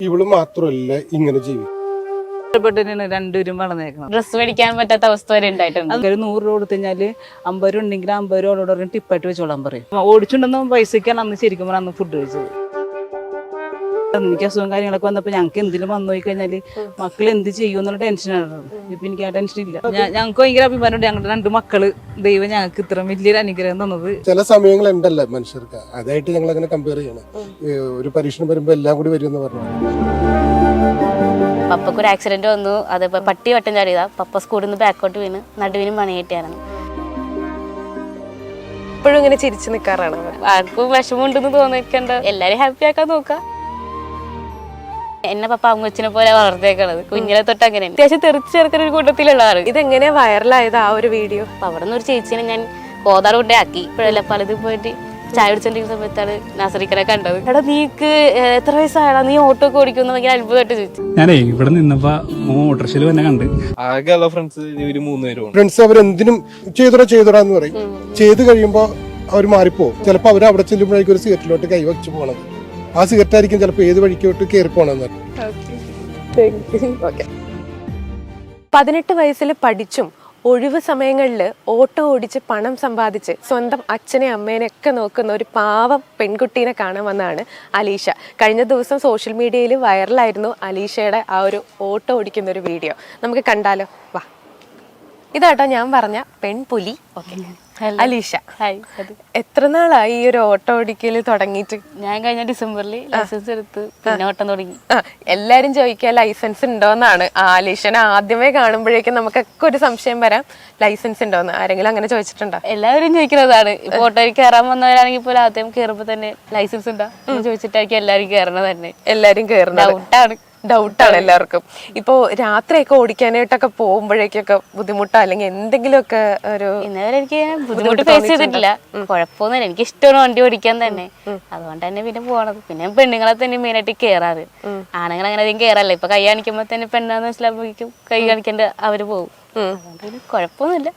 ഇവള് മാത്രമല്ല ഇങ്ങനെ ജീവിക്കും. രണ്ടുപേരും വളർന്നേക്കണം. ഡ്രസ്സ് മേടിക്കാൻ പറ്റാത്ത അവസ്ഥ വരെ ഉണ്ടായിട്ടുണ്ട്. അത് 100 രൂപ കൊടുത്തു കഴിഞ്ഞാല് 50 രൂപ ഉണ്ടെങ്കിൽ 50 രൂപ ഓളോട് പറഞ്ഞ് ടിപ്പായിട്ട് വെച്ചോളാൻ പറയും. ഓടിച്ചുണ്ടെന്ന പൈസക്കാണ് അന്ന് ശരിക്കും അന്ന് ഫുഡ് കഴിച്ചത്. എനിക്ക് അസുഖം കാര്യങ്ങളൊക്കെ വന്നപ്പോ ഞങ്ങൾക്ക് എന്തെങ്കിലും വന്നു പോയി കഴിഞ്ഞാല് മക്കൾ എന്ത് ചെയ്യും എന്നുള്ള ടെൻഷനാണ്. ഇപ്പൊ എനിക്ക് ആ ടെൻഷൻ ഇല്ല. ഞങ്ങൾക്ക് ഭയങ്കര അഭിമാനമുണ്ട്. ഞങ്ങളുടെ 2 മക്കള് ദൈവം ഞങ്ങൾക്ക് ഇത്ര വലിയൊരു അനുഗ്രഹം തന്നത്. ചില സമയങ്ങൾ ഉണ്ടല്ലോ മനുഷ്യർക്ക്, അതായിട്ട് ഞങ്ങൾ അങ്ങനെ കമ്പയർ ചെയ്യണം. ഒരു പരീക്ഷണം വരുമ്പോ എല്ലാം കൂടി വരും എന്ന് പറഞ്ഞു. പപ്പക്ക് ഒരു ആക്സിഡന്റ് വന്നു. അത് പട്ടി വട്ടം ചാടിയതാ. പപ്പ സ്കൂളിൽ നിന്ന് ബാക്കോട്ട് വീണ് നടുവിനും മണിയേറ്റായിരുന്നു. ഇപ്പോഴും ഇങ്ങനെ ചിരിച്ചു നിൽക്കാറാണ്. ആർക്കും വിഷമമുണ്ടെന്ന് തോന്നിക്കണ്ട, എല്ലാരും ഹാപ്പി ആക്കാൻ നോക്കാം. എന്നെ പപ്പ അമ്മച്ചിനെ പോലെ വളർത്തേക്കണത് കുഞ്ഞിനെ തൊട്ട് അങ്ങനെ അത്യാവശ്യം തെറിച്ച് ചേർക്കുന്ന ഒരു കൂട്ടത്തിലുള്ള ആള്. ഇതെങ്ങനെ വൈറലായത് ആ ഒരു വീഡിയോ? അവിടെ നിന്ന് ഒരു ചേച്ചിനെ ഞാൻ കോതാട് കൊണ്ടേ ആക്കി. ഇപ്പോഴല്ല പലതും പോയിട്ട് ചായ പിടിച്ചോണ്ടിരിക്കുന്ന സമയത്താണ് നാസറിക്കനെ കണ്ടത്. എടാ നീക്ക് എത്ര വയസ്സായടാ, നീ ഓട്ടോ ഒക്കെ ഓടിക്കുന്ന ഭയങ്കര അത്ഭുതമായിട്ട് ചോദിച്ചു. ഞാനേ ഇവിടെ നിന്നപ്പോ ഓട്ടോറിക്ഷയിൽ തന്നെ കണ്ട് ആകെയുള്ള ഫ്രണ്ട്സ് ഒരു 3 പേരും. ഫ്രണ്ട്സ് അവരെന്തിനും ചെയ്തോടാ എന്ന് പറയും. ചെയ്ത് കഴിയുമ്പോ അവർ മാറിപ്പോവും. ചിലപ്പോൾ അവർ അവിടെ ചെല്ലുമ്പോഴേക്കും ഒരു സിഗരറ്റിലോട്ട് കൈവച്ച് പോകണത്. ആ സിഗരറ്റ് ആയിരിക്കും ചിലപ്പോൾ ഏത് വഴിക്കോട്ട് കയറി പോണെന്ന്. 18 വയസ്സിൽ പഠിച്ചും ഒഴിവ് സമയങ്ങളിൽ ഓട്ടോ ഓടിച്ച് പണം സമ്പാദിച്ച് സ്വന്തം അച്ഛനെ അമ്മേനെ ഒക്കെ നോക്കുന്ന ഒരു പാവം പെൺകുട്ടീനെ കാണാൻ വന്നതാണ് അലീഷ. കഴിഞ്ഞ ദിവസം സോഷ്യൽ മീഡിയയിൽ വൈറലായിരുന്നു അലീഷയുടെ ആ ഒരു ഓട്ടോ ഓടിക്കുന്ന ഒരു വീഡിയോ. നമുക്ക് കണ്ടാലോ? വാ, ഇതാട്ടോ ഞാൻ പറഞ്ഞ പെൺപുലി. അലീഷ, എത്ര നാളായി ഈ ഒരു ഓട്ടോ ഓടിക്കല് തുടങ്ങിയിട്ട്? ഞാൻ കഴിഞ്ഞ ഡിസംബറിൽ ലൈസൻസ് എടുത്ത് പിന്നെ ഓട്ടം തുടങ്ങി. എല്ലാരും ചോദിക്കുക ലൈസൻസ് ഉണ്ടോന്നാണ്. അലീഷനെ ആദ്യമേ കാണുമ്പോഴേക്കും നമുക്കൊക്കെ ഒരു സംശയം വരാം, ലൈസൻസ് ഉണ്ടോന്ന്. ആരെങ്കിലും അങ്ങനെ ചോദിച്ചിട്ടുണ്ടോ? എല്ലാവരും ചോദിക്കുന്നതാണ്. ഇപ്പൊ ഓട്ടോയിൽ കയറാൻ വന്നവരാണെങ്കിൽ പോലും ആദ്യം കയറുമ്പോ തന്നെ ലൈസൻസ് ഉണ്ടോ എന്ന് ചോദിച്ചിട്ടായിരിക്കും എല്ലാവരും കയറണത് തന്നെ. എല്ലാരും കയറുന്നത് ഡൗട്ടാണ് എല്ലാവർക്കും. ഇപ്പോ രാത്രിയൊക്കെ ഓടിക്കാനായിട്ടൊക്കെ പോകുമ്പോഴേക്കൊക്കെ ബുദ്ധിമുട്ടോ അല്ലെങ്കിൽ എന്തെങ്കിലുമൊക്കെ ഒരു? ഇന്നേവരെ എനിക്ക് ബുദ്ധിമുട്ട് ഫേസ് ചെയ്തിട്ടില്ല. കുഴപ്പമൊന്നുമില്ല. എനിക്ക് ഇഷ്ടമാണ് വണ്ടി ഓടിക്കാൻ തന്നെ. അതുകൊണ്ട് തന്നെ പിന്നെ പോണത്. പിന്നെ പെണ്ണുങ്ങളെ തന്നെ മെയിനായിട്ട് കയറാറ്. ആണുങ്ങൾ അങ്ങനെ അധികം കയറല്ല. ഇപ്പൊ കൈ കാണിക്കുമ്പോ തന്നെ പെണ്ണാന്ന് മനസ്സിലാകുമ്പോഴേക്കും കൈ കാണിക്കേണ്ട അവര് പോകും. അതുകൊണ്ട് പിന്നെ കുഴപ്പമൊന്നുമില്ല.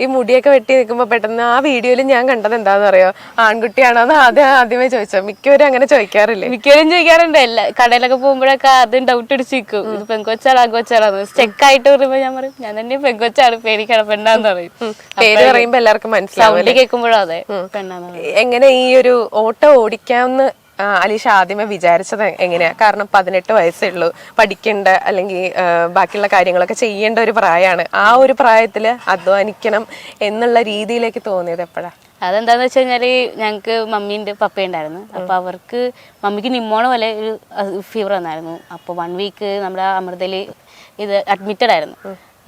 ഈ മുടിയൊക്കെ വെട്ടി നിൽക്കുമ്പോ പെട്ടെന്ന് ആ വീഡിയോയിൽ ഞാൻ കണ്ടത് എന്താന്ന് അറിയോ, ആൺകുട്ടിയാണോന്ന് ആദ്യമേ ചോദിച്ചോ? മിക്കവരും അങ്ങനെ ചോദിക്കാറില്ലേ? മിക്കവരും ചോദിക്കാറുണ്ട്. എല്ലാ കടയിലൊക്കെ പോകുമ്പോഴൊക്കെ അതും ഡൗട്ട് അടിച്ച് നിൽക്കും. ഇത് പെങ്കൊച്ചാണ് ആൺകൊച്ചാണോ ചെക്കായിട്ട് പറയുമ്പോ ഞാൻ പറയും ഞാൻ തന്നെ പെങ്കൊച്ചാണ്, പേടിക്കണം പെണ്ണാന്ന് പറയും. പേര് പറയുമ്പോ എല്ലാവർക്കും മനസ്സിലാവും. കേൾക്കുമ്പോഴോ അതെ പെണ്ണാന്ന് പറയും. എങ്ങനെ ഈ ഒരു ഓട്ടോ ഓടിക്കാമെന്ന് അലീഷ ആദ്യമേ വിചാരിച്ചത് എങ്ങനെയാ? കാരണം 18 വയസ്സേ ഉള്ളൂ, പഠിക്കേണ്ട അല്ലെങ്കിൽ ബാക്കിയുള്ള കാര്യങ്ങളൊക്കെ ചെയ്യേണ്ട ഒരു പ്രായമാണ്. ആ ഒരു പ്രായത്തില് അധ്വാനിക്കണം എന്നുള്ള രീതിയിലേക്ക് തോന്നിയത് എപ്പോഴാ? അതെന്താന്ന് വെച്ച് കഴിഞ്ഞാല് ഞങ്ങക്ക് മമ്മീന്റെ പപ്പയുണ്ടായിരുന്നു. അപ്പൊ അവർക്ക് മമ്മിക്ക് നിമോണ പോലെ ഒരു ഫീവർ വന്നായിരുന്നു. അപ്പൊ 1 വീക്ക് നമ്മുടെ അമൃതയില് ഇത് അഡ്മിറ്റഡ് ആയിരുന്നു.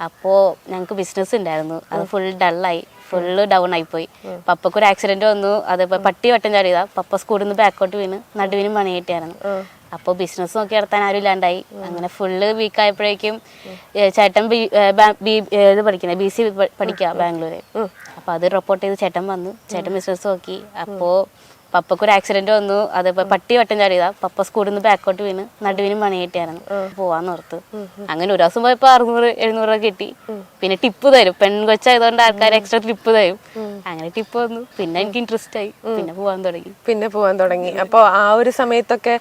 അപ്പോ ഞങ്ങക്ക് ബിസിനസ് ഉണ്ടായിരുന്നു, അത് ഫുൾ ഡള്ളായി, ഫുള്ള് ഡൗൺ ആയിപ്പോയി. പപ്പക്ക് ഒരു ആക്സിഡന്റ് വന്നു. അത് പട്ടി വട്ടം ചാടിയതാ. പപ്പ സ്കൂളിൽ നിന്ന് ബാക്കോട്ട് വീണ് നടുവിനും മണിയേറ്റായിരുന്നു. അപ്പോൾ ബിസിനസ് നോക്കി നടത്താൻ ആരും ഇല്ലാണ്ടായി. അങ്ങനെ ഫുള്ള് വീക്കായപ്പോഴേക്കും ചേട്ടൻ ഇത് പഠിക്കുന്നത് BC പഠിക്കുക ബാംഗ്ലൂര്. അപ്പൊ അത് റിപ്പോർട്ട് ചെയ്ത് ചേട്ടൻ വന്നു. ചേട്ടൻ ബിസിനസ് നോക്കി. അപ്പോ പപ്പക്ക് ഒരു ആക്സിഡന്റ് വന്നു. അത് പട്ടി വട്ടം ചാടിയതാ. പപ്പ സ്കൂളിൽ നിന്ന് ബാക്കോട്ട് വീണ് നടുവിനും മണിയേറ്റായിരുന്നു. പോവാന്ന് ഓർത്ത് അങ്ങനെ ഒരു ദിവസം പോയപ്പോ 600-700 രൂപ കിട്ടി. പിന്നെ ടിപ്പ് തരും, പെൺകൊച്ചായതുകൊണ്ട് ആൾക്കാർ എക്സ്ട്രാ ടിപ്പ് തരും. അങ്ങനെ ടിപ്പ് വന്നു. പിന്നെ എനിക്ക് ഇൻട്രസ്റ്റ് ആയി, പിന്നെ പോവാൻ തുടങ്ങി. അപ്പൊ ആ ഒരു സമയത്തൊക്കെ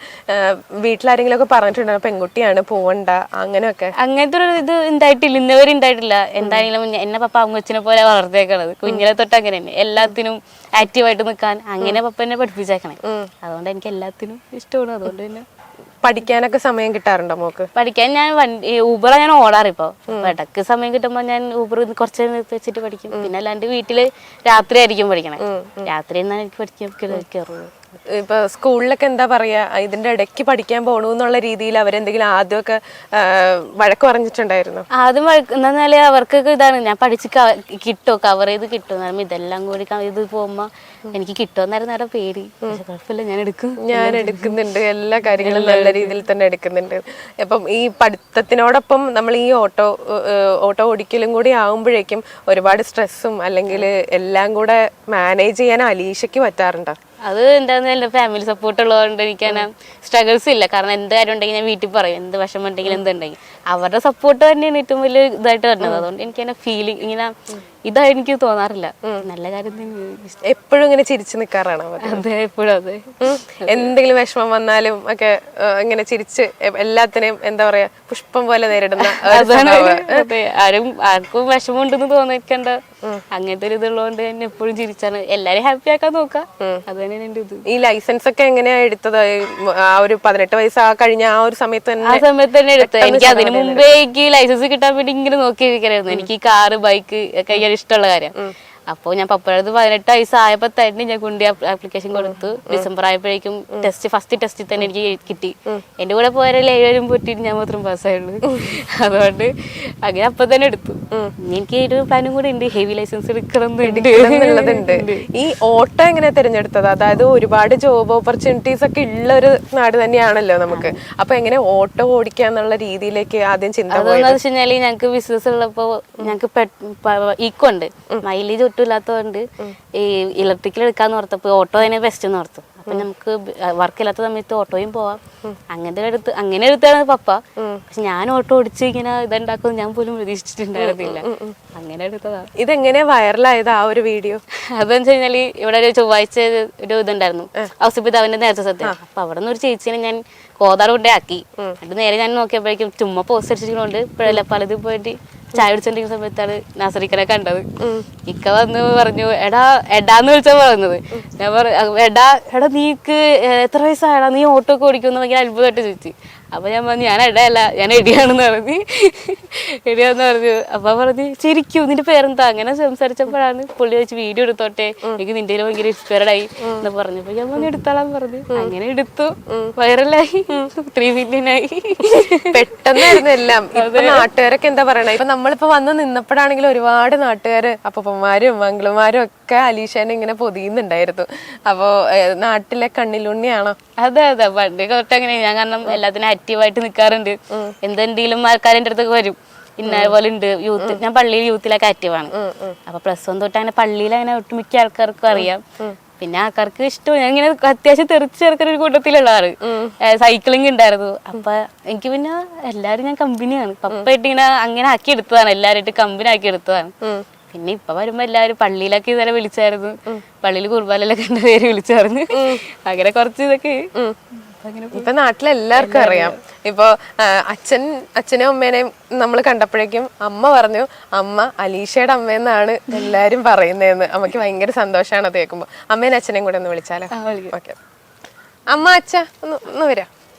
വീട്ടിലാരെങ്കിലും ഒക്കെ പറഞ്ഞിട്ടുണ്ടോ പെൺകുട്ടിയാണ് പോവണ്ട അങ്ങനെയൊക്കെ? അങ്ങനത്തെ ഒരു ഇത് ഉണ്ടായിട്ടില്ല, ഇന്നവരെ ഉണ്ടായിട്ടില്ല. എന്തായാലും എന്നെ പപ്പ അമ്മച്ചിനെ പോലെ വളർത്തേക്കണത്. കുഞ്ഞിനെ തൊട്ട് അങ്ങനെ തന്നെ എല്ലാത്തിനും ആക്റ്റീവായിട്ട് നിൽക്കാൻ അങ്ങനെ പപ്പ എന്നെ പഠിപ്പിച്ചേക്കണേ. അതുകൊണ്ട് എനിക്ക് എല്ലാത്തിനും ഇഷ്ടമാണ്. അതുകൊണ്ട് പിന്നെ പഠിക്കാനൊക്കെ സമയം കിട്ടാറുണ്ടോ മോക്ക്? പഠിക്കാൻ ഞാൻ ഊബറാ ഞാൻ ഓടാറ്. ഇപ്പൊ ഇടക്ക് സമയം കിട്ടുമ്പോ ഞാൻ ഊബർ കുറച്ച് നേരം വെച്ചിട്ട് പഠിക്കും. പിന്നെ അല്ലാണ്ട് വീട്ടില് രാത്രി ആയിരിക്കും പഠിക്കണേ. രാത്രി എന്നാണ് എനിക്ക് പഠിക്കാൻ കയറുള്ളൂ. ഇപ്പൊ സ്കൂളിലൊക്കെ എന്താ പറയാ, ഇതിന്റെ ഇടയ്ക്ക് പഠിക്കാൻ പോണു എന്നുള്ള രീതിയിൽ അവരെന്തെങ്കിലും ആദ്യമൊക്കെ വഴക്ക് പറഞ്ഞിട്ടുണ്ടായിരുന്നു? ആദ്യം എന്താന്നാല് അവർക്കൊക്കെ ഇതാണ്, ഞാൻ പഠിച്ച് കിട്ടുമോ, കവർ ചെയ്ത് കിട്ടും. ഇതെല്ലാം കൂടി ഇത് പോകുമ്പോ എനിക്ക് കിട്ടുമെന്നായിരുന്നു പേടി. കുഴപ്പമില്ല, ഞാൻ എടുക്കുന്നുണ്ട്. എല്ലാ കാര്യങ്ങളും നല്ല രീതിയിൽ തന്നെ എടുക്കുന്നുണ്ട്. അപ്പം ഈ പഠിത്തത്തിനോടൊപ്പം നമ്മൾ ഈ ഓട്ടോ ഓടിക്കലും കൂടി ആവുമ്പോഴേക്കും ഒരുപാട് സ്ട്രെസ്സും അല്ലെങ്കിൽ എല്ലാം കൂടെ മാനേജ് ചെയ്യാൻ അലീഷയ്ക്ക് പറ്റാറുണ്ടോ? അത് എന്താന്ന് എന്റെ ഫാമിലി സപ്പോർട്ട് ഉള്ളതുകൊണ്ട് എനിക്ക് സ്ട്രഗിൾസ് ഇല്ല. കാരണം എന്ത് കാര്യം ഉണ്ടെങ്കിൽ ഞാൻ വീട്ടിൽ പറയും, എന്ത് വിഷമം ഉണ്ടെങ്കിലും എന്തുണ്ടെങ്കിൽ. അവരുടെ സപ്പോർട്ട് തന്നെയാണ് ഏറ്റവും വലിയ ഇതായിട്ട് വരുന്നത്. അതുകൊണ്ട് എനിക്ക് അങ്ങനെ ഫീലിംഗ് ഇങ്ങനെ ഇതായി എനിക്ക് തോന്നാറില്ല. നല്ല കാര്യം തന്നെ. എപ്പോഴും ഇങ്ങനെ ചിരിച്ചു നിൽക്കാറാണ് അവർ? അതെ, എപ്പോഴും അതെ. എന്തെങ്കിലും വിഷമം വന്നാലും ഒക്കെ ഇങ്ങനെ ചിരിച്ച് എല്ലാത്തിനെയും എന്താ പറയാ പുഷ്പം പോലെ നേരിടുന്ന അതെ, ആർക്കും വിഷമം ഉണ്ടെന്ന് തോന്നിക്കണ്ട അങ്ങനത്തെ ഒരു ഇതുള്ളതുകൊണ്ട് തന്നെ എപ്പോഴും ചിരിച്ചാണ് എല്ലാരും ഹാപ്പി ആക്കാൻ നോക്കാം. അത് തന്നെയാണ് എന്റെ ഇത്. ഈ ലൈസൻസ് ഒക്കെ എങ്ങനെയാ എടുത്തത്? ആ ഒരു 18 വയസ്സ് കഴിഞ്ഞ ആ ഒരു സമയത്ത് ആ സമയത്ത് തന്നെ എടുത്തത്. എനിക്ക് അതിന് മുമ്പേ എനിക്ക് ലൈസൻസ് കിട്ടാൻ വേണ്ടി ഇങ്ങനെ നോക്കിയിരിക്കലായിരുന്നു. എനിക്ക് കാറ് ബൈക്ക് ഒക്കെ ഇഷ്ടമുള്ള കാര്യം. അപ്പോൾ ഞാൻ പപ്പഴത് 18 വയസ്സായപ്പോൾ തന്നെ ഞാൻ കൊണ്ട് ആപ്ലിക്കേഷൻ കൊടുത്തു. ഡിസംബർ ആയപ്പോഴേക്കും ഫസ്റ്റ് ടെസ്റ്റിൽ തന്നെ എനിക്ക് കിട്ടി. എന്റെ കൂടെ പോയാലും 7 പൊട്ടിയിട്ട് ഞാൻ മാത്രം പാസ്സായുള്ളൂ. അതുകൊണ്ട് അങ്ങനെ അപ്പൊ തന്നെ എടുത്തു. എനിക്ക് ഒരു പ്ലാനും കൂടെ ഉണ്ട്, ഹെവി ലൈസൻസ് എടുക്കണമെന്നുണ്ട്. ഈ ഓട്ടോ എങ്ങനെ തിരഞ്ഞെടുത്തത്? അതായത് ഒരുപാട് ജോബ് ഓപ്പർച്യൂണിറ്റീസ് ഒക്കെ ഉള്ള ഒരു നാട് തന്നെയാണല്ലോ നമുക്ക്. അപ്പൊ എങ്ങനെ ഓട്ടോ ഓടിക്കാന്നുള്ള രീതിയിലേക്ക് ആദ്യം ചിന്ത? അതെന്ന് വെച്ച് കഴിഞ്ഞാല് ഞങ്ങക്ക് ബിസിനസ് ഉള്ളപ്പോ ഞങ്ങക്ക് ഈക്കോ ഉണ്ട്, മൈലേജ് ഒട്ടും ഇല്ലാത്തതുകൊണ്ട് ഈ ഇലക്ട്രിക്കൽ എടുക്കാന്ന് ഓർത്തപ്പോ ഓട്ടോ തന്നെ ബെസ്റ്റ് എന്ന് ഓർത്തു. അപ്പൊ നമുക്ക് വർക്ക് ഇല്ലാത്ത സമയത്ത് ഓട്ടോയും പോവാം. അങ്ങനെ എടുത്താണ് പപ്പ. പക്ഷെ ഞാൻ ഓട്ടോ ഓടിച്ച് ഇങ്ങനെ ഇതുണ്ടാക്കും ഞാൻ പോലും പ്രതീക്ഷിച്ചിട്ടുണ്ടായിരുന്നില്ല. അങ്ങനെ എടുത്തതാ. ഇതെങ്ങനെ വൈറലായത് ആ ഒരു വീഡിയോ? അതെന്ന് വെച്ച് കഴിഞ്ഞാല് ഇവിടെ ഒരു ചൊവ്വാഴ്ച ഒരു ഇതുണ്ടായിരുന്നു, ഔസപിതാവിന്റെ നേരത്തെ സത്യം. അപ്പൊ അവിടെ നിന്ന് ഒരു ചേച്ചിനെ ഞാൻ കോതാറ് കൊണ്ടേ ആക്കി. അത് നേരെ ഞാൻ നോക്കിയപ്പോഴേക്കും ചുമ്മാ പോസ്റ്റ് അടിച്ചിട്ടുണ്ട്. ഇപ്പോഴല്ല പലതും പോയിട്ട് ചായ കുടിച്ചോണ്ടിരിക്കുന്ന സമയത്താണ് നാസറിക്കനെ കണ്ടത്. ഇക്ക വന്ന് പറഞ്ഞു, എടാന്ന് വിളിച്ചാ പറഞ്ഞത്. ഞാൻ എടാ നീക്ക് എത്ര വയസ്സായടാ, നീ ഓട്ടോ ഒക്കെ ഓടിക്കുമെന്ന് ഭയങ്കര അത്ഭുതമായിട്ട് ചോദിച്ചു. അപ്പൊ ഞാൻ പറഞ്ഞു ഞാൻ എടയല്ല, ഞാൻ എടിയാണെന്ന് പറഞ്ഞു. എടിയാന്ന് പറഞ്ഞു. അപ്പൊ പറഞ്ഞു ശരിക്കും നിന്റെ പേരെന്താ? അങ്ങനെ സംസാരിച്ചപ്പോഴാണ് പുള്ളി വെച്ച് വീഡിയോ എടുത്തോട്ടെ, എനിക്ക് നിന്റെ ഭയങ്കര ഇൻസ്പയർഡ് ആയി എന്ന് പറഞ്ഞപ്പോ ഞാൻ പറഞ്ഞു എടുത്താളാന്ന് പറഞ്ഞു. അങ്ങനെ എടുത്തു, വൈറലായി, 3 million ആയി. പെട്ടെന്നായിരുന്നു എല്ലാം. ഇപ്പൊ നാട്ടുകാരൊക്കെ എന്താ പറയണേ? ഇപ്പൊ നമ്മളിപ്പോ വന്ന് നിന്നപ്പോഴാണെങ്കിലും ഒരുപാട് നാട്ടുകാര് അപ്പന്മാരും മംഗളമാരും ഒക്കെ അലീഷേനെ ഇങ്ങനെ പൊതിയുന്നുണ്ടായിരുന്നു. അപ്പോ നാട്ടിലെ കണ്ണിലുണ്ണിയാണോ? അതെ അതെ, പണ്ട് തൊട്ട് അങ്ങനെ. ഞാൻ കാരണം എല്ലാത്തിനും ആക്റ്റീവായിട്ട് നിൽക്കാറുണ്ട്. എന്തെങ്കിലും ആൾക്കാരെന്റെ അടുത്തൊക്കെ വരും, ഇന്ന പോലെ ഉണ്ട് യൂത്ത്. ഞാൻ പള്ളിയിൽ യൂത്തിലൊക്കെ ആക്റ്റീവാണ്. അപ്പൊ +1 തൊട്ട് അങ്ങനെ പള്ളിയിൽ അങ്ങനെ ഒട്ടുമിക്ക ആൾക്കാർക്കും അറിയാം. പിന്നെ ആൾക്കാർക്ക് ഇഷ്ടം. ഞാൻ ഇങ്ങനെ അത്യാവശ്യം തെറിച്ച് ചേർക്കുന്ന ഒരു കൂട്ടത്തിലുള്ള ആള്. സൈക്ലിംഗ് ഉണ്ടായിരുന്നു. അപ്പൊ എനിക്ക് പിന്നെ എല്ലാരും ഞാൻ കമ്പനിയാണ്. പപ്പയായിട്ട് ഇങ്ങനെ അങ്ങനെ ആക്കി എടുത്തതാണ്, എല്ലാരായിട്ട് കമ്പനി ആക്കി എടുത്തതാണ്. പിന്നെ ഇപ്പൊ വരുമ്പോ എല്ലാരും പള്ളിയിലൊക്കെ ഇതുവരെ വിളിച്ചായിരുന്നു, പള്ളിയിൽ കുർബാനയിലൊക്കെ എന്റെ പേര് വിളിച്ചായിരുന്നു. അങ്ങനെ കുറച്ച് ഇതൊക്കെ ഇപ്പൊ നാട്ടിലെല്ലാവർക്കും അറിയാം. ഇപ്പൊ അച്ഛനും അമ്മേനെയും നമ്മൾ കണ്ടപ്പോഴേക്കും അമ്മ പറഞ്ഞു അമ്മ അലീഷയുടെ അമ്മയെന്നാണ് എല്ലാരും പറയുന്നതെന്ന്. അമ്മക്ക് ഭയങ്കര സന്തോഷമാണ് അത് കേൾക്കുമ്പോ. അമ്മേനെ അച്ഛനെയും കൂടെ ഒന്ന് വിളിച്ചാലോ? ഓക്കെ. അമ്മ അച്ഛ ഒന്ന് വരാം.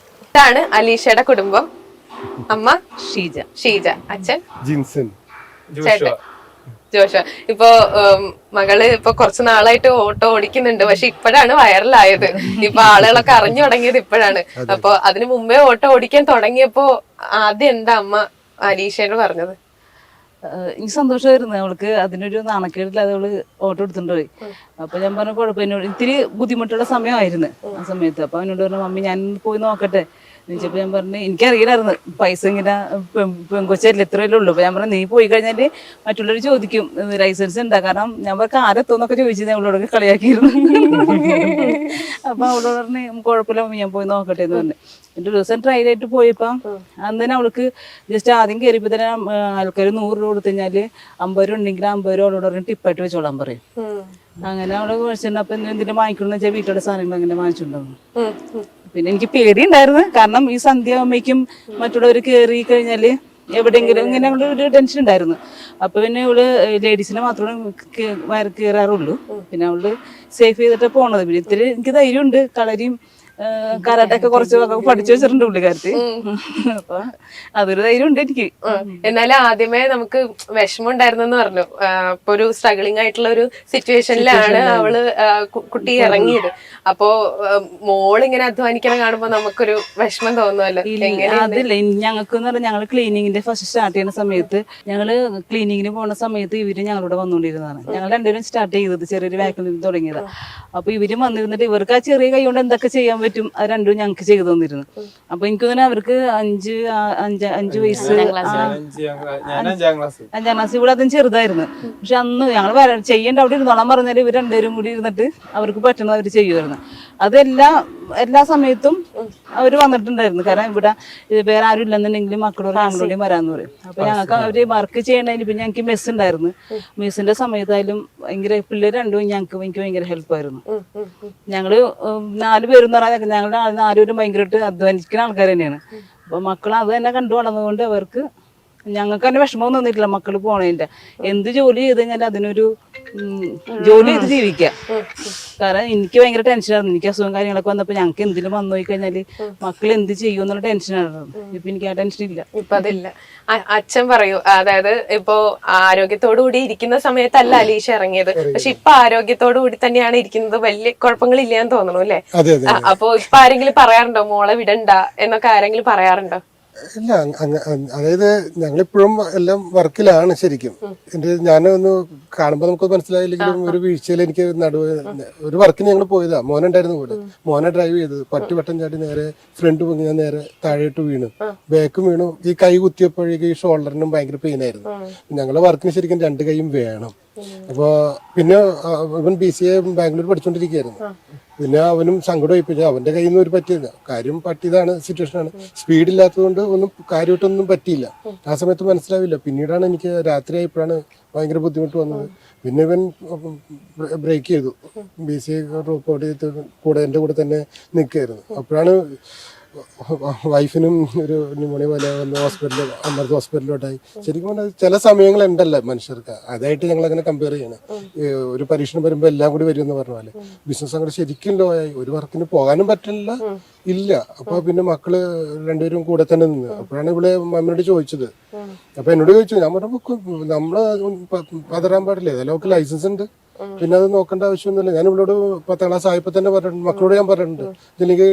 ഇതാണ് അലീഷയുടെ കുടുംബം. അമ്മ ഷീജ, അച്ഛൻ ജിൻസൺ, ചേട്ടൻ ജോഷ. ഇപ്പൊ മകള് ഇപ്പൊ കുറച്ച് നാളായിട്ട് ഓട്ടോ ഓടിക്കുന്നുണ്ട്. പക്ഷെ ഇപ്പോഴാണ് വൈറലായത്. ഇപ്പൊ ആളുകളൊക്കെ അറിഞ്ഞു തുടങ്ങിയത് ഇപ്പോഴാണ്. അപ്പൊ അതിനു മുമ്പേ ഓട്ടോ ഓടിക്കാൻ തുടങ്ങിയപ്പോ ആദ്യം എന്താ അമ്മ അലീഷയോട് പറഞ്ഞത്? എനിക്ക് സന്തോഷമായിരുന്നു. അവൾക്ക് അതിനൊരു നാണക്കേടില്ലാതെ അവള് ഓട്ടോ എടുത്തിട്ട് പോയി. അപ്പൊ ഞാൻ പറഞ്ഞു കുഴപ്പമില്ല, ഇത്തിരി ബുദ്ധിമുട്ടുള്ള സമയമായിരുന്നു ആ സമയത്ത്. അപ്പൊ അവനോട് പറഞ്ഞു മമ്മി ഞാൻ പോയി നോക്കട്ടെ ചോദിച്ചപ്പോ ഞാൻ പറഞ്ഞു എനിക്കറിയില്ലായിരുന്നു പൈസ ഇങ്ങനെ പെങ്കൊച്ചല്ലേ ഇത്രയല്ലേ ഉള്ളൂ. അപ്പൊ ഞാൻ പറഞ്ഞു നീ പോയി കഴിഞ്ഞാല് മറ്റുള്ളവർ ചോദിക്കും ലൈസൻസ് ഉണ്ടാ, കാരണം ഞാൻ പറഞ്ഞു ആരെത്തോന്നൊക്കെ ചോദിച്ചത് അവളോടൊക്കെ കളിയാക്കിയിരുന്നു. അപ്പൊ അവളോട് പറഞ്ഞു കുഴപ്പമില്ല മമ്മി ഞാൻ പോയി നോക്കട്ടെ എന്ന് പറഞ്ഞു. ഒരു ദിവസം ട്രയലായിട്ട് പോയപ്പോ അന്ന് തന്നെ അവൾക്ക് ജസ്റ്റ് ആദ്യം കയറിയപ്പോ തന്നെ ആൾക്കാർ 100 രൂപ കൊടുത്തു കഴിഞ്ഞാല് 50 രൂപ ഉണ്ടെങ്കിൽ 50 രൂപ അവളോട് പറഞ്ഞ് ടിപ്പായിട്ട് വെച്ചോളാൻ പറയും. അങ്ങനെ അവള് മേടിച്ചിട്ടുണ്ട്. അപ്പൊ എന്തിനും വാങ്ങിക്കണം വെച്ചാൽ വീട്ടിലെ സാധനങ്ങൾ അങ്ങനെ വാങ്ങിച്ചിട്ടുണ്ടാവും. പിന്നെ എനിക്ക് പേടിയുണ്ടായിരുന്നു, കാരണം ഈ സന്ധ്യാവുമ്പോഴേക്കും മറ്റുള്ളവർ കയറി കഴിഞ്ഞാല് എവിടെയെങ്കിലും ഇങ്ങനെ ഒരു ടെൻഷൻ ഉണ്ടായിരുന്നു. അപ്പൊ പിന്നെ ഇവള് ലേഡീസിനെ മാത്രമേ കയറാറുള്ളൂ. പിന്നെ അവള് സേഫ് ചെയ്തിട്ട് പോണത്. പിന്നെ ഇത്തിരി എനിക്ക് ധൈര്യമുണ്ട്, കളരിയും കരാട്ടൊക്കെ കുറച്ച് പഠിച്ചു വെച്ചിട്ടുണ്ട് പുള്ളിക്കാരത്തി. അപ്പൊ അതൊരു ധൈര്യം ഉണ്ട് എനിക്ക്. എന്നാലും ആദ്യമേ നമുക്ക് വിഷമം ഉണ്ടായിരുന്നെന്ന് പറഞ്ഞു. ഇപ്പൊ ഒരു സ്ട്രഗിളിംഗ് ആയിട്ടുള്ള ഒരു സിറ്റുവേഷനിലാണ് അവള് കുട്ടി ഇറങ്ങിയത്. അപ്പൊ മോളിങ്ങനെ അധ്വാനിക്കണം കാണുമ്പോ നമുക്കൊരു വിഷമം തോന്നുമല്ലോ. അതില്ല, ഞങ്ങൾക്ക് എന്ന് പറഞ്ഞാൽ ഞങ്ങള് ക്ലീനിങ്ങിന്റെ ഫസ്റ്റ് സ്റ്റാർട്ട് ചെയ്യുന്ന സമയത്ത് ഞങ്ങള് ക്ലീനിങ്ങിന് പോണ സമയത്ത് ഇവര് ഞങ്ങളോട് വന്നുകൊണ്ടിരുന്നതാണ്. ഞങ്ങൾ രണ്ടുപേരും സ്റ്റാർട്ട് ചെയ്തത് ചെറിയൊരു വാക്കിൽ തുടങ്ങിയതാ. അപ്പൊ ഇവരും വന്നിരുന്നിട്ട് ഇവർക്ക് ആ ചെറിയ കൈ കൊണ്ട് എന്തൊക്കെ ചെയ്യാൻ പറ്റും അത് രണ്ടും ഞങ്ങൾക്ക് ചെയ്തു തന്നിരുന്നു. അപ്പൊ എനിക്ക് തന്നെ അവർക്ക് 5 വയസ്സ് 5ാം ക്ലാസ് ഇവിടെ അതും ചെറുതായിരുന്നു. പക്ഷെ അന്ന് ഞങ്ങൾ ചെയ്യേണ്ട അവിടെ ഇരുന്നോളാൻ പറഞ്ഞാൽ ഇവർ രണ്ടുപേരും കൂടി ഇരുന്നിട്ട് അവർക്ക് പറ്റണത് അവർ ചെയ്യുമായിരുന്നു. അതെല്ലാം എല്ലാ സമയത്തും അവര് വന്നിട്ടുണ്ടായിരുന്നു. കാരണം ഇവിടെ വേറെ ആരും ഇല്ലെന്നുണ്ടെങ്കിലും മക്കളോട് ഞങ്ങളോടെയും വരാന്ന് പറയും. അപ്പൊ ഞങ്ങൾക്ക് അവര് വർക്ക് ചെയ്യണതിന് പിന്നെ ഞങ്ങൾക്ക് മെസ് ഉണ്ടായിരുന്നു. മെസ്സിന്റെ സമയത്തായാലും ഭയങ്കര പിള്ളേർ രണ്ടും എനിക്ക് ഭയങ്കര ഹെൽപ്പായിരുന്നു. ഞങ്ങള് 4 പേരെന്ന് പറഞ്ഞാൽ ഞങ്ങളുടെ 4 പേരും ഭയങ്കരമായിട്ട് അധ്വാനിക്കുന്ന ആൾക്കാർ തന്നെയാണ്. അപ്പൊ മക്കൾ അത് തന്നെ കണ്ടു വളർന്നതുകൊണ്ട് അവർക്ക് ഞങ്ങൾക്ക് തന്നെ വിഷമം തോന്നിയിട്ടില്ല മക്കൾ പോണതിന്റെ. എന്ത് ജോലി ചെയ്ത് കഴിഞ്ഞാൽ അതിനൊരു ജോലി ചെയ്ത് ജീവിക്കാം. കാരണം എനിക്ക് ഭയങ്കര ടെൻഷനായിരുന്നു. എനിക്ക് അസുഖം കാര്യങ്ങളൊക്കെ വന്നപ്പോ ഞങ്ങൾക്ക് എന്തെങ്കിലും വന്നു പോയി കഴിഞ്ഞാല് മക്കൾ എന്ത് ചെയ്യും എന്നുള്ള ടെൻഷനായിരുന്നു. ഇപ്പൊ എനിക്ക് ആ ടെൻഷൻ ഇല്ല. ഇപ്പൊ അതില്ല. അച്ഛൻ പറയൂ, അതായത് ഇപ്പോ ആരോഗ്യത്തോടു കൂടി ഇരിക്കുന്ന സമയത്തല്ല അലീഷ ഇറങ്ങിയത്, പക്ഷെ ഇപ്പൊ ആരോഗ്യത്തോടു കൂടി തന്നെയാണ് ഇരിക്കുന്നത്. വലിയ കുഴപ്പങ്ങളില്ലാന്ന് തോന്നുന്നു അല്ലേ? അപ്പൊ ഇപ്പൊ ആരെങ്കിലും പറയാറുണ്ടോ മോളെ വിടണ്ട എന്നൊക്കെ ആരെങ്കിലും പറയാറുണ്ടോ? ഇല്ല, അതായത് ഞങ്ങളിപ്പോഴും എല്ലാം വർക്കിലാണ് ശരിക്കും. ഞാനൊന്ന് കാണുമ്പോൾ നമുക്ക് മനസ്സിലായില്ലെങ്കിലും ഒരു വീഴ്ചയിൽ എനിക്ക് ഒരു വർക്കിന് ഞങ്ങൾ പോയതാ. മോനുണ്ടായിരുന്നു കൂടെ. മോനെ ഡ്രൈവ് ചെയ്തത് പട്ടുവട്ടം ചാടി നേരെ ഫ്രണ്ട് പൊങ്ങി ഞാൻ നേരെ താഴെയിട്ട് വീണു, ബാക്കും വീണു. ഈ കൈ കുത്തിയപ്പോഴേക്കും ഈ ഷോൾഡറിനും ഭയങ്കര പെയിൻ ആയിരുന്നു. ഞങ്ങളുടെ വർക്കിന് ശരിക്കും 2 കൈയും വേണം. അപ്പൊ പിന്നെ അവൻ BCA ബാംഗ്ലൂർ പഠിച്ചോണ്ടിരിക്കുകയായിരുന്നു. പിന്നെ അവനും സങ്കടമായി പോയി. അവന്റെ കയ്യിൽ നിന്ന് ഒരു പറ്റിയില്ല. കാര്യം പറ്റിയതാണ്, സിറ്റുവേഷനാണ്. സ്പീഡ് ഇല്ലാത്തതുകൊണ്ട് ഒന്നും കാര്യമായിട്ടൊന്നും പറ്റിയില്ല. ആ സമയത്ത് മനസ്സിലാവില്ല. പിന്നീടാണ് എനിക്ക് രാത്രി ആയപ്പോഴാണ് ഭയങ്കര ബുദ്ധിമുട്ട് വന്നത്. പിന്നെ ഇവൻ ബ്രേക്ക് ചെയ്തു. BCA റിപ്പോർട്ട് ചെയ്ത് കൂടെ എൻ്റെ കൂടെ തന്നെ നിൽക്കുകയായിരുന്നു. അപ്പോഴാണ് വൈഫിനും ഒരു ന്യൂമോണിയ പോലെ വന്ന് അമൃത ഹോസ്പിറ്റലിലോട്ടായി. ശരിക്കും പറഞ്ഞാൽ ചില സമയങ്ങളുണ്ടല്ലോ മനുഷ്യർക്ക്. അതായിട്ട് ഞങ്ങൾ അങ്ങനെ കമ്പയർ ചെയ്യണം. ഒരു പരീക്ഷണം വരുമ്പോൾ എല്ലാം കൂടി വരും എന്ന് പറഞ്ഞ പോലെ ബിസിനസ് അങ്ങനെ ശരിക്കും ലോ ആയി. ഒരു വർക്കിന് പോകാനും പറ്റില്ല ഇല്ല. അപ്പൊ പിന്നെ മക്കള് 2 പേരും കൂടെ തന്നെ നിന്ന്. അപ്പോഴാണ് ഇവിടെ മമ്മിനോട് ചോദിച്ചത്. അപ്പൊ എന്നോട് ചോദിച്ചു. ഞാൻ പറഞ്ഞു നമ്മള് പതറാൻ പാടില്ല, ഏതെല്ലാം ലൈസൻസ് ഉണ്ട്, പിന്നെ അത് നോക്കേണ്ട ആവശ്യമൊന്നുമില്ല. ഞാൻ ഇവളോട് 10ാം ക്ലാസ് ആയപ്പോൾ തന്നെ പറഞ്ഞിട്ടുണ്ട്, മക്കളോട് ഞാൻ പറഞ്ഞിട്ടുണ്ട് എനിക്ക്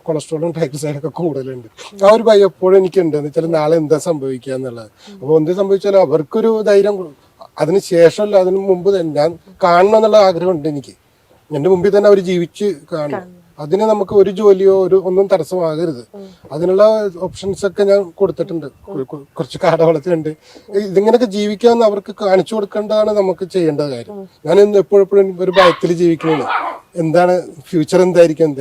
കൊളസ്ട്രോളും ട്രൈഗ്ലിസൈഡൊക്കെ കൂടുതലുണ്ട്. ആ ഒരു ഭയം എപ്പോഴും എനിക്കുണ്ട്. എന്ന് വെച്ചാൽ നാളെ എന്താ സംഭവിക്കുക എന്നുള്ളത്. അപ്പോൾ എന്ത് സംഭവിച്ചാലും അവർക്കൊരു ധൈര്യം. അതിന് ശേഷമല്ല, അതിന് മുമ്പ് തന്നെ ഞാൻ കാണണം എന്നുള്ള ആഗ്രഹമുണ്ട് എനിക്ക്. എൻ്റെ മുമ്പിൽ തന്നെ അവർ ജീവിച്ച് കാണണം. അതിന് നമുക്ക് ഒരു ജോലിയോ ഒന്നും തടസ്സമാകരുത്. അതിനുള്ള ഓപ്ഷൻസ് ഒക്കെ ഞാൻ കൊടുത്തിട്ടുണ്ട്. കുറച്ച് കാടവളത്തിലുണ്ട്. ഇതിങ്ങനെയൊക്കെ ജീവിക്കാമെന്ന് അവർക്ക് കാണിച്ചു കൊടുക്കേണ്ടതാണ് നമുക്ക് ചെയ്യേണ്ട കാര്യം. ഞാൻ എപ്പോഴെപ്പോഴും ഒരു ഭയത്തിൽ ജീവിക്കുന്നത്. എന്താണ് ഫ്യൂച്ചർ, എന്തായിരിക്കും.